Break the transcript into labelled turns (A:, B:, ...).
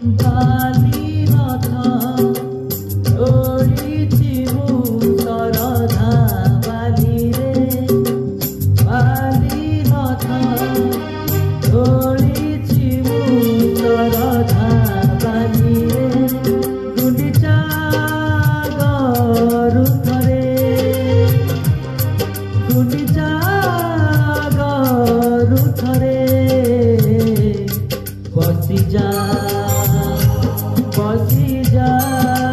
A: बाली रथ जोड़ीची मु सरधा बाली रे बाली रथ जोड़ीची मु सरधा बाली रे गुंडीचा गरु थरे गुंडीचा गरु थरे बसी जा